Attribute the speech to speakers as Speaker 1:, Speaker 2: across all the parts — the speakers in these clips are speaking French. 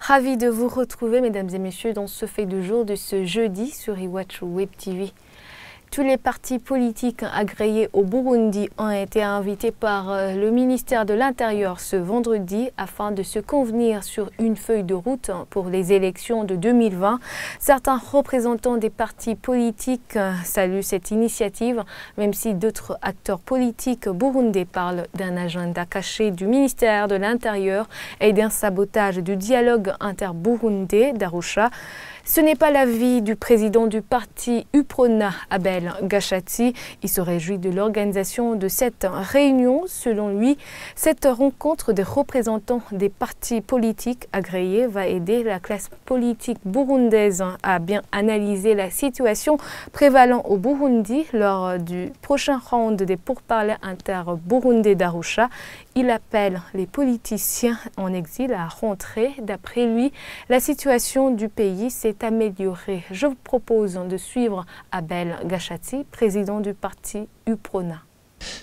Speaker 1: Ravi de vous retrouver, mesdames et messieurs, dans ce fait du jour de ce jeudi sur Iwachu Web TV. Tous les partis politiques agréés au Burundi ont été invités par le ministère de l'Intérieur ce vendredi afin de se convenir sur une feuille de route pour les élections de 2020. Certains représentants des partis politiques saluent cette initiative, même si d'autres acteurs politiques burundais parlent d'un agenda caché du ministère de l'Intérieur et d'un sabotage du dialogue inter-burundais d'Arusha. Ce n'est pas l'avis du président du parti UPRONA, Abel Gashatsi. Il se réjouit de l'organisation de cette réunion. Selon lui, cette rencontre des représentants des partis politiques agréés va aider la classe politique burundaise à bien analyser la situation prévalant au Burundi lors du prochain round des pourparlers inter-burundais d'Arusha. Il appelle les politiciens en exil à rentrer. D'après lui, la situation du pays s'est améliorée. Je vous propose de suivre Abel Gashatsi, président du parti UPRONA.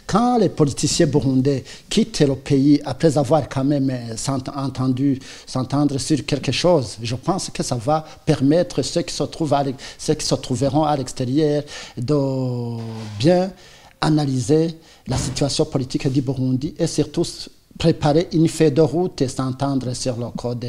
Speaker 2: Quand les politiciens burundais quittent le pays après avoir quand même s'entendre sur quelque chose, je pense que ça va permettre ceux qui se trouveront à l'extérieur de bien analyser la situation politique du Burundi et surtout préparer une feuille de route et s'entendre sur le code,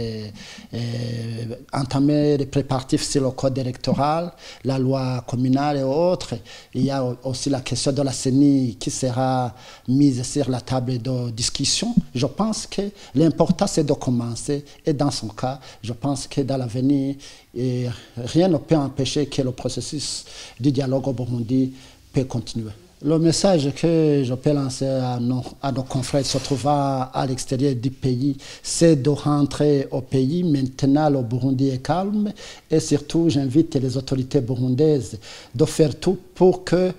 Speaker 2: entamer les préparatifs sur le code électoral, la loi communale et autres. Il y a aussi la question de la CENI qui sera mise sur la table de discussion. Je pense que l'important c'est de commencer et dans son cas, je pense que dans l'avenir, rien ne peut empêcher que le processus du dialogue au Burundi peut continuer. Le message que je peux lancer à nos confrères se trouvant à l'extérieur du pays, c'est de rentrer au pays. Maintenant, le Burundi est calme et surtout, j'invite les autorités burundaises de faire tout pour que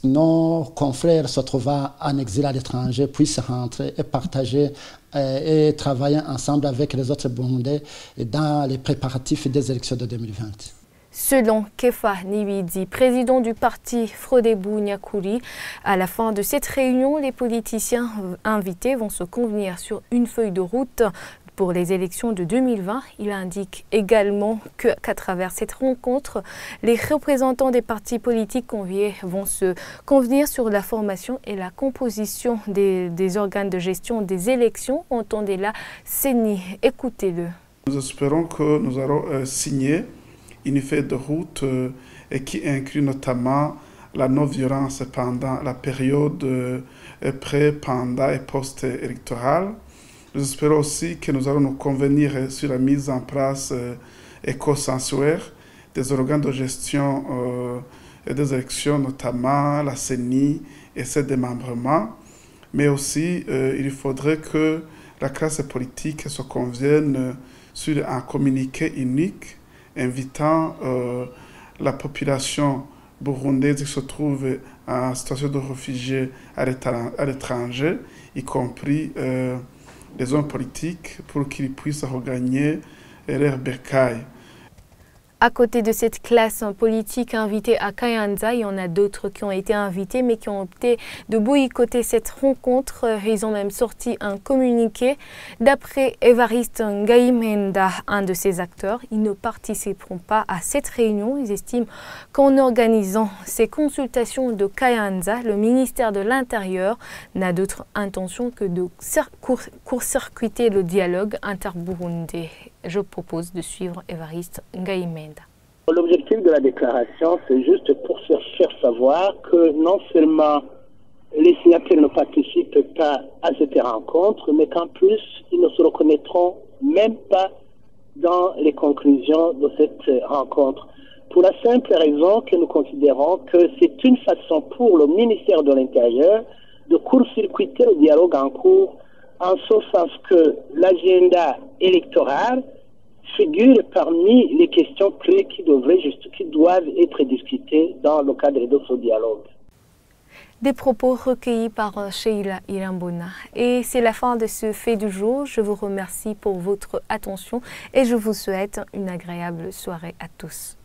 Speaker 2: nos confrères se trouvant en exil à l'étranger puissent rentrer et partager et travailler ensemble avec les autres Burundais dans les préparatifs des élections de 2020.
Speaker 1: Selon Kefa Nibidi, président du parti Frodebu Nyakuri, à la fin de cette réunion, les politiciens invités vont se convenir sur une feuille de route pour les élections de 2020. Il indique également qu'à travers cette rencontre, les représentants des partis politiques conviés vont se convenir sur la formation et la composition des organes de gestion des élections. Entendez la CENI. Écoutez-le.
Speaker 3: Nous espérons que nous allons signer une feuille de route qui inclut notamment la non-violence pendant la période pré-, pendant et post-électorale. Nous espérons aussi que nous allons nous convenir sur la mise en place et consensuaire des organes de gestion des élections, notamment la CENI et ses démembrements. Mais aussi, il faudrait que la classe politique se convienne sur un communiqué unique invitant la population burundaise qui se trouve en situation de réfugiés à l'étranger, y compris les hommes politiques, pour qu'ils puissent regagner leur bercail.
Speaker 1: À côté de cette classe politique invitée à Kayanza, il y en a d'autres qui ont été invités mais qui ont opté de boycotter cette rencontre. Ils ont même sorti un communiqué. D'après Evariste Ngaimenda, un de ces acteurs, ils ne participeront pas à cette réunion. Ils estiment qu'en organisant ces consultations de Kayanza, le ministère de l'Intérieur n'a d'autre intention que de court-circuiter le dialogue inter-burundais. Je propose de suivre Evariste Ngaimenda.
Speaker 4: L'objectif de la déclaration, c'est juste pour se faire savoir que non seulement les signataires ne participent pas à cette rencontre, mais qu'en plus, ils ne se reconnaîtront même pas dans les conclusions de cette rencontre. Pour la simple raison que nous considérons que c'est une façon pour le ministère de l'Intérieur de court-circuiter le dialogue en cours, en ce sens que l'agenda électoral figure parmi les questions clés qui doivent être discutées dans le cadre de ce dialogue.
Speaker 1: Des propos recueillis par Sheila Irambona. Et c'est la fin de ce fait du jour. Je vous remercie pour votre attention et je vous souhaite une agréable soirée à tous.